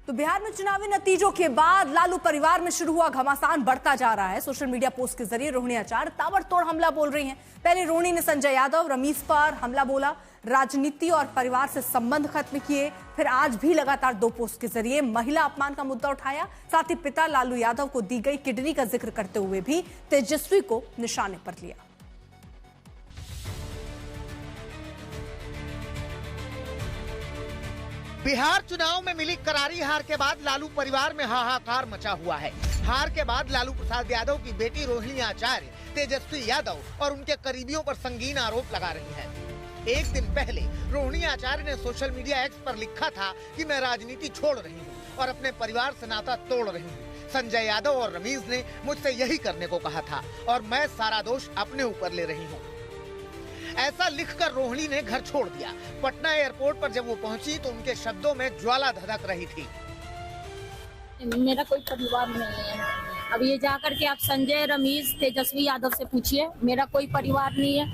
तो बिहार में चुनावी नतीजों के बाद लालू परिवार में शुरू हुआ घमासान बढ़ता जा रहा है। सोशल मीडिया पोस्ट के जरिए रोहिणी आचार्य ताबड़तोड़ हमला बोल रही हैं। पहले रोहिणी ने संजय यादव रमीज पर हमला बोला, राजनीति और परिवार से संबंध खत्म किए। फिर आज भी लगातार 2 पोस्ट के जरिए महिला अपमान का मुद्दा उठाया। साथ ही पिता लालू यादव को दी गई किडनी का जिक्र करते हुए भी तेजस्वी को निशाने पर लिया। बिहार चुनाव में मिली करारी हार के बाद लालू परिवार में हाहाकार मचा हुआ है। हार के बाद लालू प्रसाद यादव की बेटी रोहिणी आचार्य तेजस्वी यादव और उनके करीबियों पर संगीन आरोप लगा रही हैं। एक दिन पहले रोहिणी आचार्य ने सोशल मीडिया एक्स पर लिखा था कि मैं राजनीति छोड़ रही हूं और अपने परिवार से नाता तोड़ रही हूं। संजय यादव और रमीज ने मुझसे यही करने को कहा था और मैं सारा दोष अपने ऊपर ले रही हूँ। ऐसा लिखकर रोहिणी ने घर छोड़ दिया। पटना एयरपोर्ट पर जब वो पहुंची तो उनके शब्दों में ज्वाला धधक रही थी। मेरा कोई परिवार नहीं है। अब ये जाकर के आप संजय रमीज तेजस्वी यादव से पूछिए, मेरा कोई परिवार नहीं है।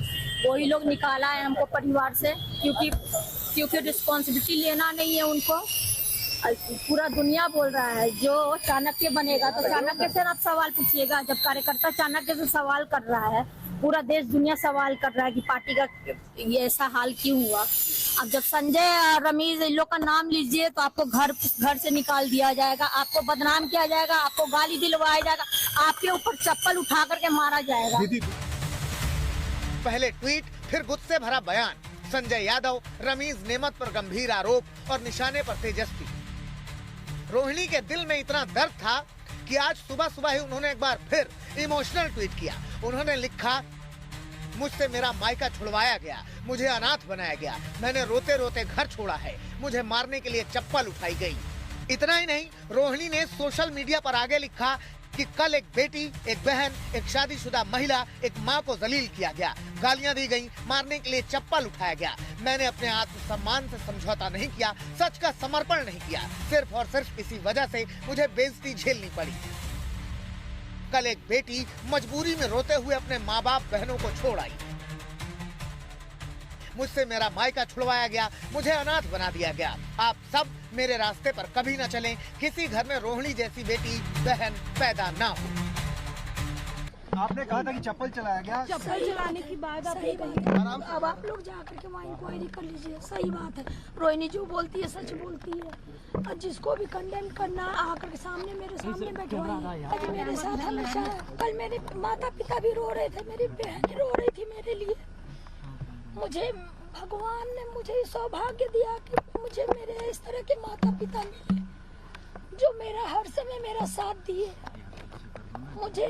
वही लोग निकाला है हमको परिवार से, क्योंकि रिस्पॉन्सिबिलिटी लेना नहीं है उनको। पूरा दुनिया बोल रहा है जो चाणक्य बनेगा तो चाणक्य से आप सवाल पूछिएगा। जब कार्यकर्ता चाणक्य से सवाल कर रहा है, पूरा देश दुनिया सवाल कर रहा है कि पार्टी का ये ऐसा हाल क्यों हुआ। अब जब संजय और रमीज इन लोग का नाम लीजिए तो आपको घर से निकाल दिया जाएगा, आपको बदनाम किया जाएगा, आपको गाली दिलवाया जाएगा, आपके ऊपर चप्पल उठा करके मारा जाएगा। पहले ट्वीट, फिर गुस्से भरा बयान। संजय यादव रमीज नेमत पर गंभीर आरोप और निशाने पर तेजस्वी। रोहिणी के दिल में इतना दर्द था कि आज सुबह ही उन्होंने एक बार फिर इमोशनल ट्वीट किया। उन्होंने लिखा, मुझसे मेरा मायका छुड़वाया गया, मुझे अनाथ बनाया गया, मैंने रोते रोते घर छोड़ा है, मुझे मारने के लिए चप्पल उठाई गई। इतना ही नहीं, रोहिणी ने सोशल मीडिया पर आगे लिखा कि कल एक बेटी, एक बहन, एक शादीशुदा महिला, एक माँ को जलील किया गया, गालियां दी गई, मारने के लिए चप्पल उठाया गया। मैंने अपने आत्मसम्मान से समझौता नहीं किया, सच का समर्पण नहीं किया। सिर्फ और सिर्फ इसी वजह से मुझे बेइज्जती झेलनी पड़ी। कल एक बेटी मजबूरी में रोते हुए अपने माँ बाप बहनों को छोड़ आई। मुझसे मेरा मायका छुड़वाया गया, मुझे अनाथ बना दिया गया। आप सब मेरे रास्ते पर कभी न चलें, किसी घर में रोहिणी जैसी बेटी बहन पैदा ना हो। आपने कहा था कि चप्पल चलाया गया। चप्पल चलाने की बात आपने कही। अब आप लोग जाकर के वहाँ इंक्वायरी कर लीजिए। सही बात है, रोहिणी जो बोलती है सच बोलती है। और जिसको भी कंडेम करना आकर के सामने मेरे सामने बैठवाइए। आज मेरे साथ हमेशा, कल मेरे माता पिता भी रो रहे थे, मेरी बहन रो रही थी मेरे लिए। मुझे भगवान ने मुझे सौभाग्य दिया कि मुझे मेरे इस तरह के माता पिता मिले जो मेरा हर समय मेरा साथ दिए। मुझे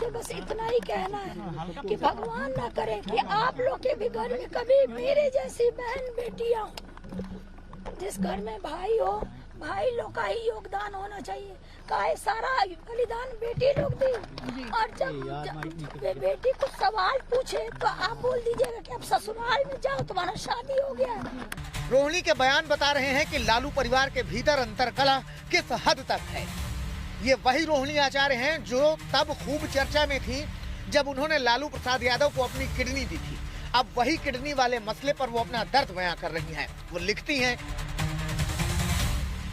बस इतना ही कहना है कि भगवान ना करे कि आप लोग के भी घर में कभी मेरे जैसी बहन बेटियां हो। जिस घर में भाई हो, भाई लोग का ही योगदान होना चाहिए। काहे सारा बलिदान बेटी लोग दी। और जब बेटी कुछ सवाल पूछे तो आप बोल दीजिएगा कि अब ससुराल में जाओ, तुम्हारा शादी हो गया है। रोहिणी के बयान बता रहे हैं कि लालू परिवार के भीतर अंतरकलह किस हद तक है। ये वही रोहिणी आचार्य हैं जो तब खूब चर्चा में थी जब उन्होंने लालू प्रसाद यादव को अपनी किडनी दी थी। अब वही किडनी वाले मसले पर वो अपना दर्द बयां कर रही हैं। वो लिखती हैं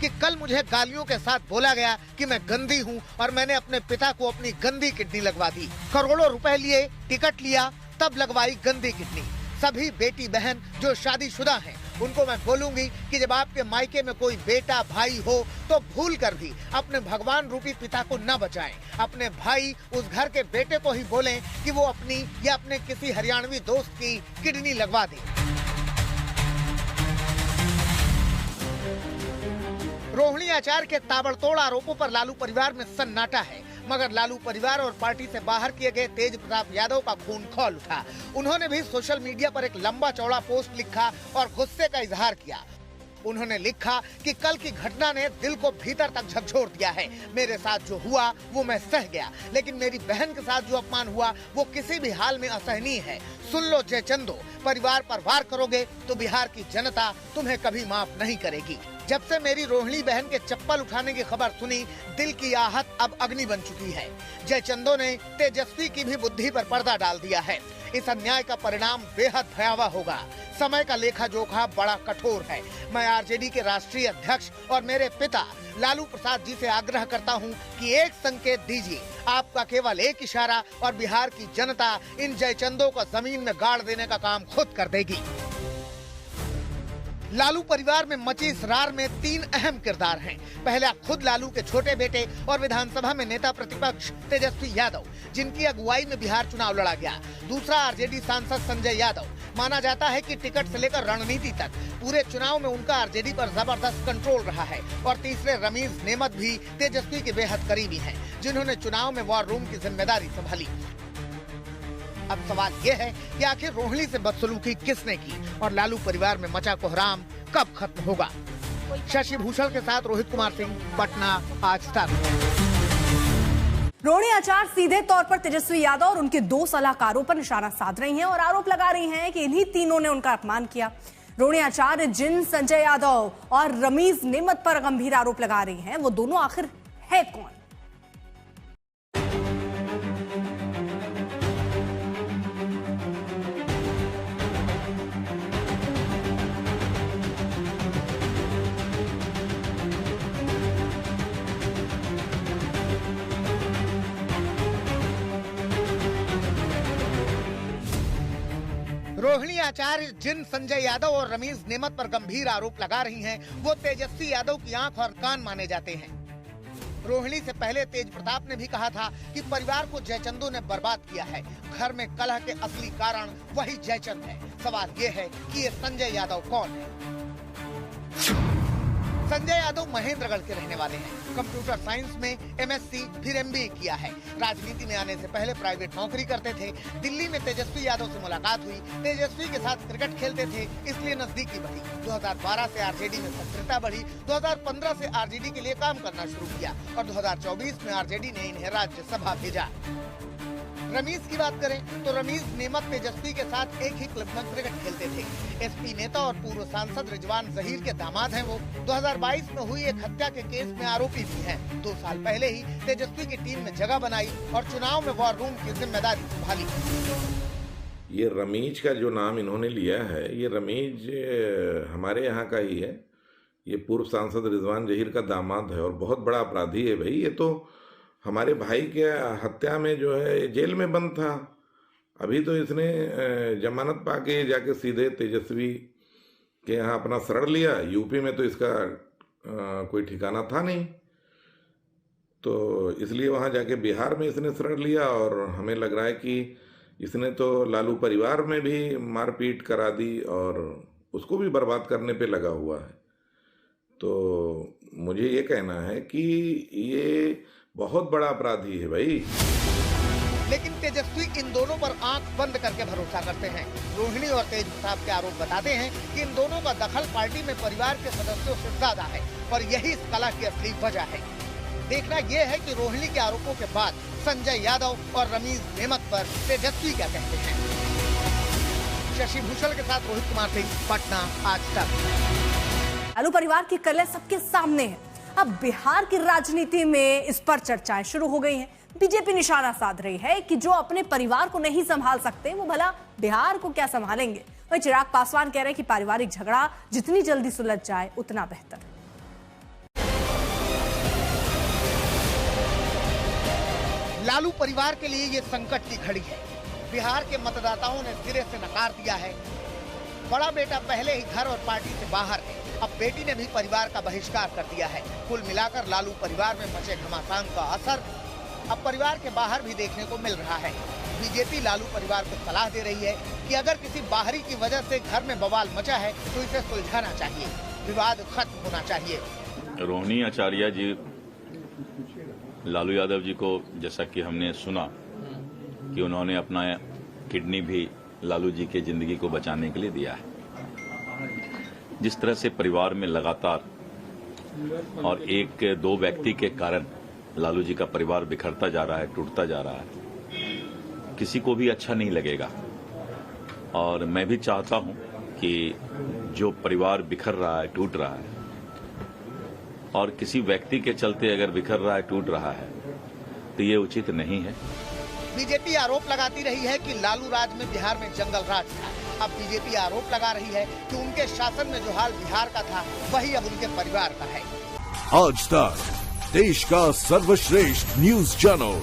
कि कल मुझे गालियों के साथ बोला गया कि मैं गंदी हूं और मैंने अपने पिता को अपनी गंदी किडनी लगवा दी। करोड़ों रुपए लिए, टिकट लिया, तब लगवाई गंदी किडनी। सभी बेटी बहन जो शादीशुदा हैं उनको मैं बोलूंगी कि जब आपके मायके में कोई बेटा भाई हो तो भूल कर भी अपने भगवान रूपी पिता को न बचाएं। अपने भाई उस घर के बेटे को ही बोलें कि वो अपनी या अपने किसी हरियाणवी दोस्त की किडनी लगवा दे। रोहिणी आचार्य के ताबड़तोड़ आरोपों पर लालू परिवार में सन्नाटा है, मगर लालू परिवार और पार्टी से बाहर किए गए तेज प्रताप यादव का खून खौल उठा। उन्होंने भी सोशल मीडिया पर एक लंबा चौड़ा पोस्ट लिखा और गुस्से का इजहार किया। उन्होंने लिखा कि कल की घटना ने दिल को भीतर तक झकझोर दिया है। मेरे साथ जो हुआ वो मैं सह गया, लेकिन मेरी बहन के साथ जो अपमान हुआ वो किसी भी हाल में असहनीय है। सुन लो जयचंदो, परिवार पर वार करोगे तो बिहार की जनता तुम्हें कभी माफ नहीं करेगी। जब से मेरी रोहिणी बहन के चप्पल उठाने की खबर सुनी, दिल की आहत अब अग्नि बन चुकी है। जयचंदो ने तेजस्वी की भी बुद्धि पर पर्दा डाल दिया है। इस अन्याय का परिणाम बेहद भयावह होगा। समय का लेखा जोखा बड़ा कठोर है। मैं आरजेडी के राष्ट्रीय अध्यक्ष और मेरे पिता लालू प्रसाद जी से आग्रह करता हूं कि एक संकेत दीजिए। आपका केवल एक इशारा और बिहार की जनता इन जयचंदों को जमीन में गाड़ देने का काम खुद कर देगी। लालू परिवार में मची इस रार में 3 अहम किरदार हैं। पहला खुद लालू के छोटे बेटे और विधानसभा में नेता प्रतिपक्ष तेजस्वी यादव, जिनकी अगुवाई में बिहार चुनाव लड़ा गया। दूसरा आरजेडी सांसद संजय यादव। माना जाता है कि टिकट से लेकर रणनीति तक पूरे चुनाव में उनका आरजेडी पर जबरदस्त कंट्रोल रहा है। और तीसरे रमीज नेमत भी तेजस्वी के बेहद करीबी हैं, जिन्होंने चुनाव में वॉर रूम की जिम्मेदारी संभाली। अब सवाल ये है कि आखिर रोहिणी से बदसलूकी किसने की और लालू परिवार में मचा कोहराम कब खत्म होगा। शशि भूषण के साथ रोहित कुमार सिंह, पटना, आज तक। रोहिणी आचार सीधे तौर पर तेजस्वी यादव और उनके 2 सलाहकारों पर निशाना साध रही हैं और आरोप लगा रही हैं कि इन्हीं तीनों ने उनका अपमान किया। रोहिणी आचार्य जिन संजय यादव और रमीज नेमत पर गंभीर आरोप लगा रही हैं, वो दोनों आखिर है कौन? रोहिणी आचार्य जिन संजय यादव और रमीज नेमत पर गंभीर आरोप लगा रही हैं, वो तेजस्वी यादव की आंख और कान माने जाते हैं। रोहिणी से पहले तेज प्रताप ने भी कहा था कि परिवार को जयचंदों ने बर्बाद किया है। घर में कलह के असली कारण वही जयचंद है। सवाल ये है कि ये संजय यादव कौन है। संजय यादव महेंद्रगढ़ के रहने वाले हैं। कंप्यूटर साइंस में एमएससी फिर एमबीए किया है। राजनीति में आने से पहले प्राइवेट नौकरी करते थे। दिल्ली में तेजस्वी यादव से मुलाकात हुई। तेजस्वी के साथ क्रिकेट खेलते थे, इसलिए नजदीकी बढ़ी। 2012 से आरजेडी में सक्रियता बढ़ी। 2015 से आरजेडी के लिए काम करना शुरू किया और 2024 में आरजेडी ने इन्हें राज्यसभा भेजा। रमीज की बात करें तो रमीज नेमत तेजस्वी के साथ एक ही क्लब में क्रिकेट खेलते थे। एसपी नेता और पूर्व सांसद रिजवान जहीर के दामाद हैं वो। 2022 में हुई एक हत्या के केस में आरोपी भी हैं। 2 साल पहले ही तेजस्वी की टीम में जगह बनाई और चुनाव में वॉर रूम की जिम्मेदारी संभाली। ये रमीज का जो नाम इन्होंने लिया है, ये रमीज हमारे यहाँ का ही है। ये पूर्व सांसद रिजवान जहीर का दामाद है और बहुत बड़ा अपराधी है भाई। ये तो हमारे भाई के हत्या में जो है जेल में बंद था। अभी तो इसने जमानत पाके जाके सीधे तेजस्वी के यहाँ अपना शरण लिया। यूपी में तो इसका कोई ठिकाना था नहीं, तो इसलिए वहाँ जाके बिहार में इसने शरण लिया। और हमें लग रहा है कि इसने तो लालू परिवार में भी मारपीट करा दी और उसको भी बर्बाद करने पे लगा हुआ है। तो मुझे ये कहना है कि ये बहुत बड़ा अपराधी है भाई। लेकिन तेजस्वी इन दोनों पर आंख बंद करके भरोसा करते हैं। रोहिणी और तेज प्रताप के आरोप बताते हैं कि इन दोनों का दखल पार्टी में परिवार के सदस्यों से ज्यादा है और यही इस कलह की असली वजह है। देखना यह है कि रोहिणी के आरोपों के बाद संजय यादव और रमीज नेमत पर तेजस्वी क्या कहते हैं। शशि भूषण के साथ रोहित कुमार सिंह, पटना, आज तक। लालू परिवार की कलह सबके सामने है। अब बिहार की राजनीति में इस पर चर्चाएं शुरू हो गई हैं। बीजेपी निशाना साध रही है कि जो अपने परिवार को नहीं संभाल सकते, वो भला बिहार को क्या संभालेंगे। वहीं चिराग पासवान कह रहे हैं कि पारिवारिक झगड़ा जितनी जल्दी सुलझ जाए उतना बेहतर। लालू परिवार के लिए ये संकट की घड़ी है। बिहार के मतदाताओं ने सिरे से नकार दिया है। बड़ा बेटा पहले ही घर और पार्टी से बाहर है। अब बेटी ने भी परिवार का बहिष्कार कर दिया है। कुल मिलाकर लालू परिवार में मचे घमासान का असर अब परिवार के बाहर भी देखने को मिल रहा है। बीजेपी लालू परिवार को सलाह दे रही है कि अगर किसी बाहरी की वजह से घर में बवाल मचा है तो इसे सुलझाना चाहिए, विवाद खत्म होना चाहिए। रोहिणी आचार्य जी लालू यादव जी को, जैसा कि हमने सुना कि उन्होंने अपना किडनी भी लालू जी के जिंदगी को बचाने के लिए दिया है। जिस तरह से परिवार में लगातार और 1-2 व्यक्ति के कारण लालू जी का परिवार बिखरता जा रहा है, टूटता जा रहा है, किसी को भी अच्छा नहीं लगेगा। और मैं भी चाहता हूं कि जो परिवार बिखर रहा है, टूट रहा है, और किसी व्यक्ति के चलते अगर बिखर रहा है, टूट रहा है, तो ये उचित नहीं है। बीजेपी आरोप लगाती रही है कि लालू राज में बिहार में जंगल राज था। अब बीजेपी आरोप लगा रही है कि उनके शासन में जो हाल बिहार का था वही अब उनके परिवार का है। आज तक देश का सर्वश्रेष्ठ न्यूज चैनल